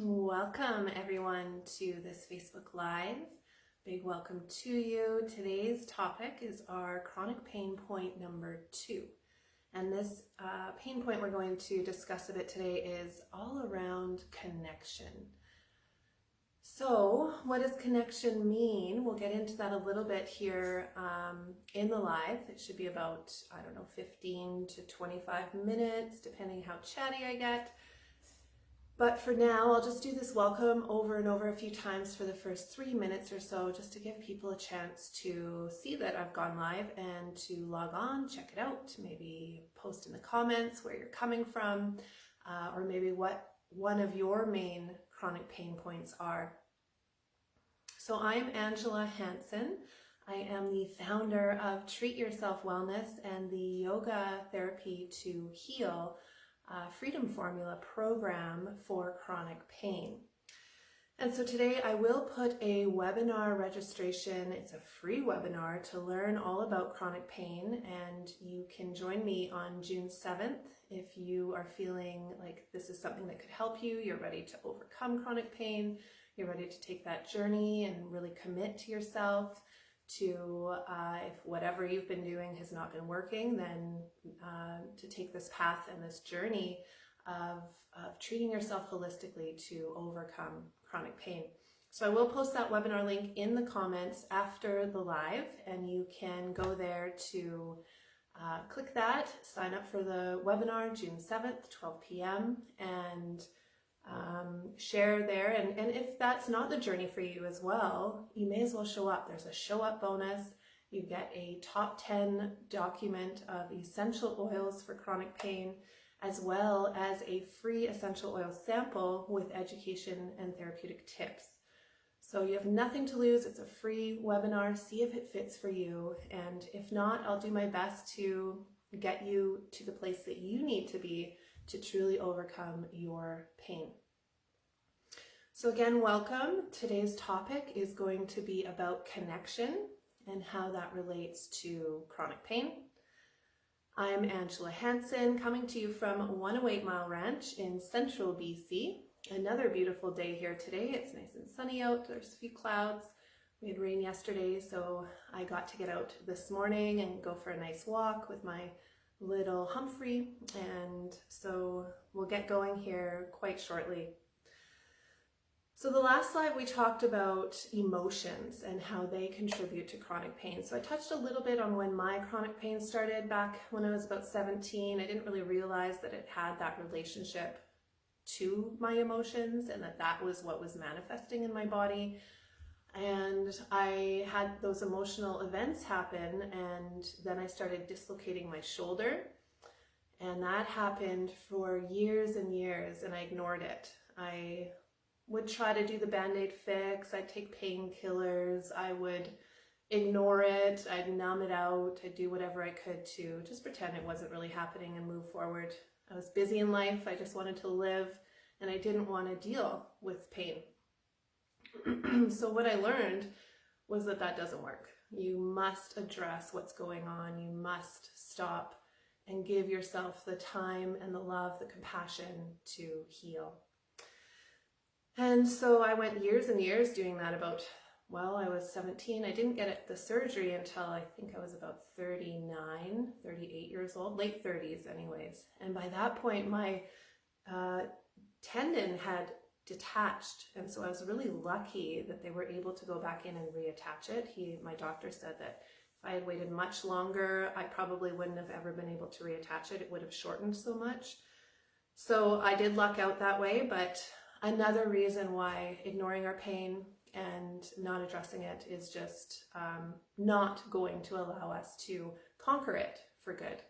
Welcome everyone to this Facebook Live. Big welcome to you. Today's topic is our chronic pain point number 2. And this pain point we're going to discuss a bit today is all around connection. So what does connection mean? We'll get into that a little bit here in the live. It should be about, 15 to 25 minutes, depending how chatty I get. But for now, I'll just do this welcome over and over a few times for the first 3 minutes or so, just to give people a chance to see that I've gone live and to log on, check it out, maybe post in the comments where you're coming from, or maybe what one of your main chronic pain points are. So I'm Angela Hansen. I am the founder of Treat Yourself Wellness and the Yoga Therapy to Heal Freedom Formula program for chronic pain. And so today I will put a webinar registration. It's a free webinar to learn all about chronic pain, and you can join me on June 7th if you are feeling like this is something that could help you. You're ready to overcome chronic pain. You're ready to take that journey and really commit to yourself to, if whatever you've been doing has not been working, then to take this path and this journey of treating yourself holistically to overcome chronic pain. So I will post that webinar link in the comments after the live, and you can go there to click that, sign up for the webinar June 7th, 12 p.m. and share there. And if that's not the journey for you as well, you may as well show up. There's a show up bonus. You get a top 10 document of essential oils for chronic pain, as well as a free essential oil sample with education and therapeutic tips. So you have nothing to lose. It's a free webinar. See if it fits for you. And if not, I'll do my best to get you to the place that you need to be to truly overcome your pain. So again, welcome. Today's topic is going to be about connection and how that relates to chronic pain. I'm Angela Hansen, coming to you from 108 Mile Ranch in central BC. Another beautiful day here today. It's nice and sunny out. There's a few clouds. We had rain yesterday, so I got to get out this morning and go for a nice walk with my little Humphrey, and so we'll get going here quite shortly. So the last slide we talked about emotions and how they contribute to chronic pain. So I touched a little bit on when my chronic pain started back when I was about 17. I didn't really realize that it had that relationship to my emotions and that was what was manifesting in my body. And I had those emotional events happen, and then I started dislocating my shoulder, and that happened for years and years, and I ignored it. I would try to do the Band-Aid fix. I'd take painkillers. I would ignore it. I'd numb it out. I'd do whatever I could to just pretend it wasn't really happening and move forward. I was busy in life. I just wanted to live, and I didn't want to deal with pain. So what I learned was that doesn't work. You must address what's going on. You must stop and give yourself the time and the love, the compassion to heal. And so I went years and years doing that. I was 17. I didn't get the surgery until I think I was about 39, 38 years old, late 30s anyways. And by that point, my tendon had detached, and so I was really lucky that they were able to go back in and reattach it. My doctor said that if I had waited much longer, I probably wouldn't have ever been able to reattach it. It would have shortened so much. So I did luck out that way, but another reason why ignoring our pain and not addressing it is just not going to allow us to conquer it for good.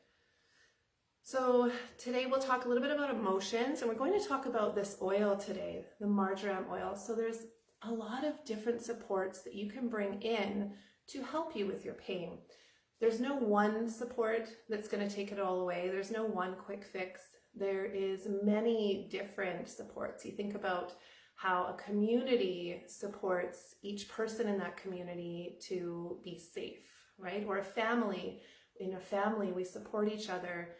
So today we'll talk a little bit about emotions, and we're going to talk about this oil today, the Marjoram oil. So there's a lot of different supports that you can bring in to help you with your pain. There's no one support that's going to take it all away. There's no one quick fix. There is many different supports. You think about how a community supports each person in that community to be safe, right? Or a family. In a family, we support each other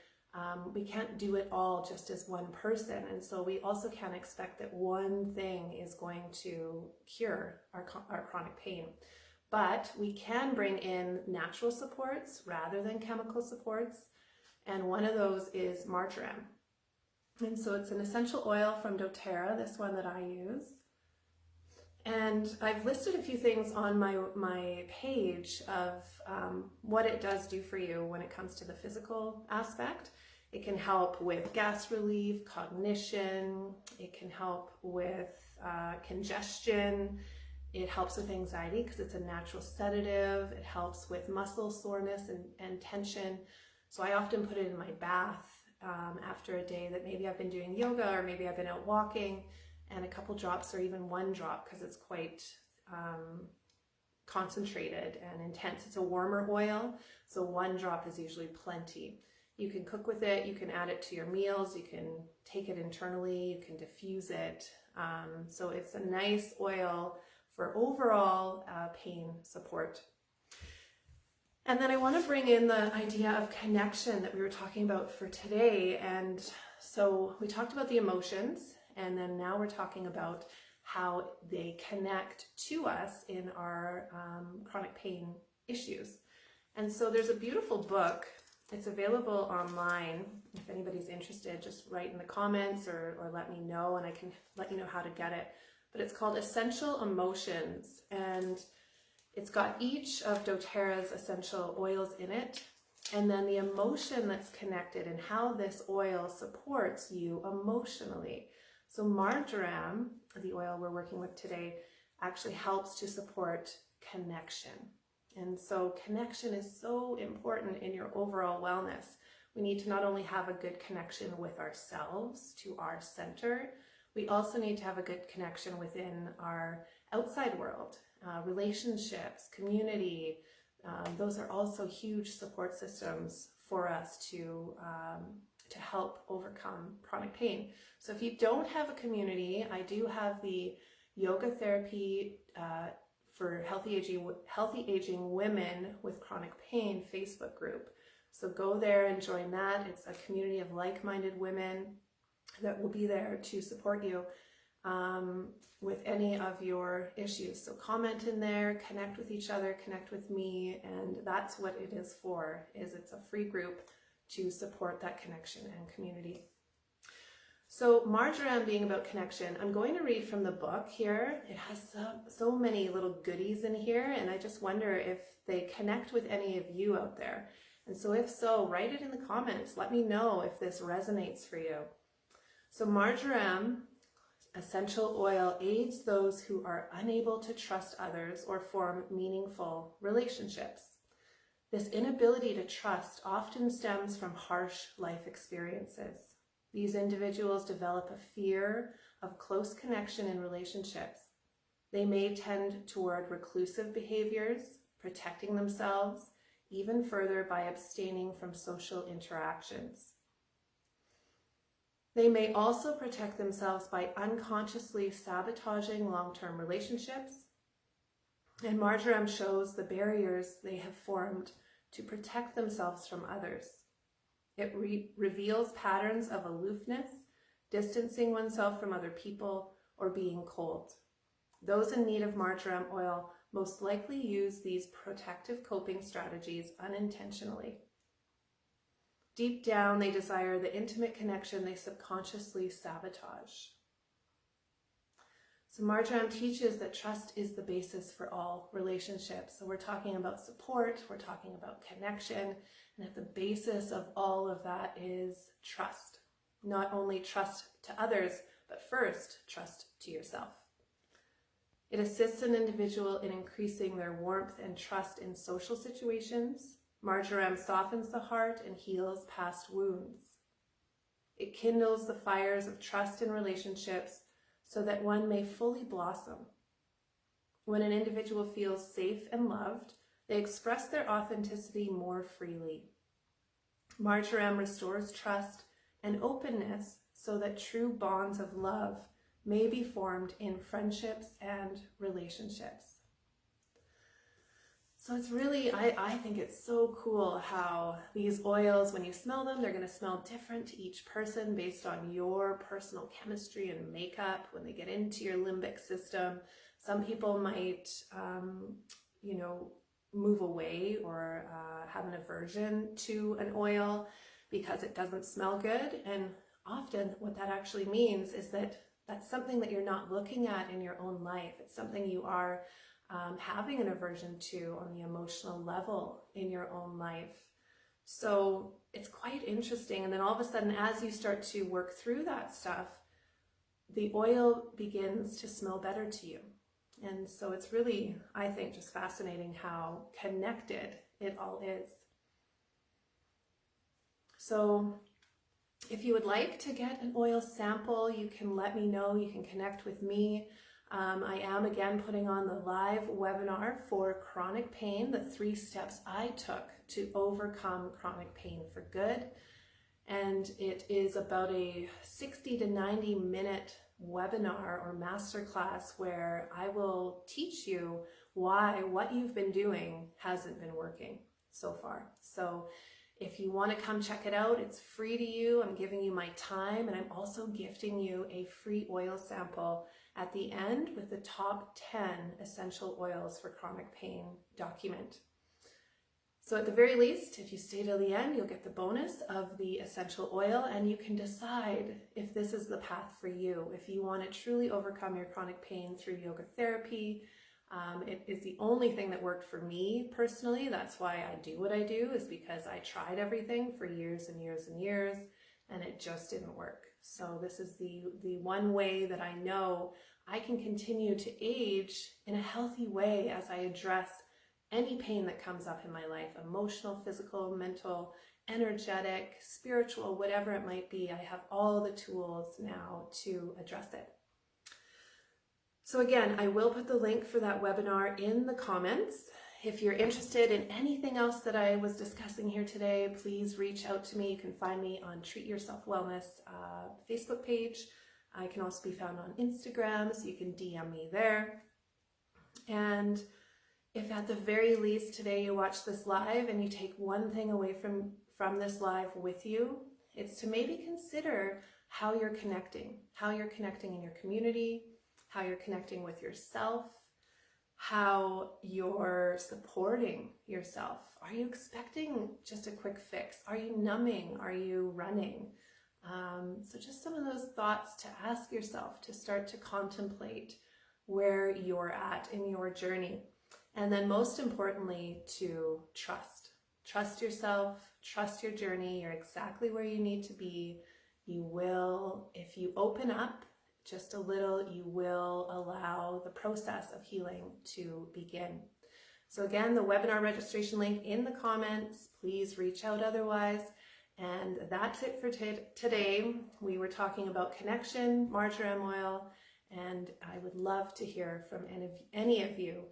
We can't do it all just as one person, and so we also can't expect that one thing is going to cure our chronic pain. But we can bring in natural supports rather than chemical supports, and one of those is marjoram. And so it's an essential oil from doTERRA, this one that I use. And I've listed a few things on my page of what it does do for you when it comes to the physical aspect. It can help with gas relief, cognition. It can help with congestion. It helps with anxiety because it's a natural sedative. It helps with muscle soreness and tension. So I often put it in my bath after a day that maybe I've been doing yoga or maybe I've been out walking, and a couple drops or even one drop because it's quite concentrated and intense. It's a warmer oil, so one drop is usually plenty. You can cook with it, you can add it to your meals, you can take it internally, you can diffuse it. So it's a nice oil for overall pain support. And then I want to bring in the idea of connection that we were talking about for today. And so we talked about the emotions, and then now we're talking about how they connect to us in our chronic pain issues. And so there's a beautiful book. It's available online. If anybody's interested, just write in the comments or let me know, and I can let you know how to get it. But it's called Essential Emotions, and it's got each of doTERRA's essential oils in it, and then the emotion that's connected and how this oil supports you emotionally. So marjoram, the oil we're working with today, actually helps to support connection. And so connection is so important in your overall wellness. We need to not only have a good connection with ourselves, to our center, we also need to have a good connection within our outside world, relationships, community. Those are also huge support systems for us to help overcome chronic pain. So if you don't have a community, I do have the yoga therapy for healthy aging women with chronic pain Facebook group. So go there and join that. It's a community of like-minded women that will be there to support you with any of your issues. So comment in there, connect with each other, connect with me, and that's what it is for, is it's a free group to support that connection and community. So marjoram being about connection, I'm going to read from the book here. It has so many little goodies in here, and I just wonder if they connect with any of you out there. And so if so, write it in the comments. Let me know if this resonates for you. So marjoram essential oil aids those who are unable to trust others or form meaningful relationships. This inability to trust often stems from harsh life experiences. These individuals develop a fear of close connection in relationships. They may tend toward reclusive behaviors, protecting themselves even further by abstaining from social interactions. They may also protect themselves by unconsciously sabotaging long-term relationships. And marjoram shows the barriers they have formed to protect themselves from others. It reveals patterns of aloofness, distancing oneself from other people, or being cold. Those in need of marjoram oil most likely use these protective coping strategies unintentionally. Deep down, they desire the intimate connection they subconsciously sabotage. So marjoram teaches that trust is the basis for all relationships. So we're talking about support, we're talking about connection, and at the basis of all of that is trust. Not only trust to others, but first, trust to yourself. It assists an individual in increasing their warmth and trust in social situations. Marjoram softens the heart and heals past wounds. It kindles the fires of trust in relationships so that one may fully blossom. When an individual feels safe and loved, they express their authenticity more freely. Marjoram restores trust and openness so that true bonds of love may be formed in friendships and relationships. So it's really, I think it's so cool how these oils, when you smell them, they're going to smell different to each person based on your personal chemistry and makeup when they get into your limbic system. Some people might, you know, move away or have an aversion to an oil because it doesn't smell good. And often what that actually means is that that's something that you're not looking at in your own life. It's something you are having an aversion to on the emotional level in your own life. So it's quite interesting. And then all of a sudden, as you start to work through that stuff, the oil begins to smell better to you. And so it's really, I think, just fascinating how connected it all is. So if you would like to get an oil sample, you can let me know. You can connect with me. I am again putting on the live webinar for chronic pain, the 3 steps I took to overcome chronic pain for good. And it is about a 60 to 90 minute webinar or masterclass where I will teach you why what you've been doing hasn't been working so far. So if you want to come check it out, it's free to you. I'm giving you my time, and I'm also gifting you a free oil sample at the end with the top 10 essential oils for chronic pain document. So at the very least, if you stay till the end, you'll get the bonus of the essential oil, and you can decide if this is the path for you. If you want to truly overcome your chronic pain through yoga therapy, it is the only thing that worked for me personally. That's why I do what I do, is because I tried everything for years and years and years, and it just didn't work. So this is the one way that I know I can continue to age in a healthy way as I address any pain that comes up in my life, emotional, physical, mental, energetic, spiritual, whatever it might be. I have all the tools now to address it. So again, I will put the link for that webinar in the comments. If you're interested in anything else that I was discussing here today, please reach out to me. You can find me on Treat Yourself Wellness Facebook page. I can also be found on Instagram, so you can DM me there. And if at the very least today you watch this live and you take one thing away from this live with you, it's to maybe consider how you're connecting in your community, how you're connecting with yourself, how you're supporting yourself. Are you expecting just a quick fix? Are you numbing? Are you running? So just some of those thoughts to ask yourself, to start to contemplate where you're at in your journey. And then most importantly, to trust. Trust yourself, trust your journey. You're exactly where you need to be. You will, if you open up just a little, you will allow the process of healing to begin. So again, the webinar registration link in the comments. Please reach out otherwise. And that's it for today. We were talking about connection, marjoram oil, and I would love to hear from any of you.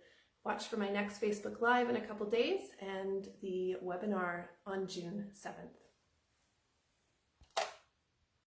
Watch for my next Facebook Live in a couple days and the webinar on June 7th.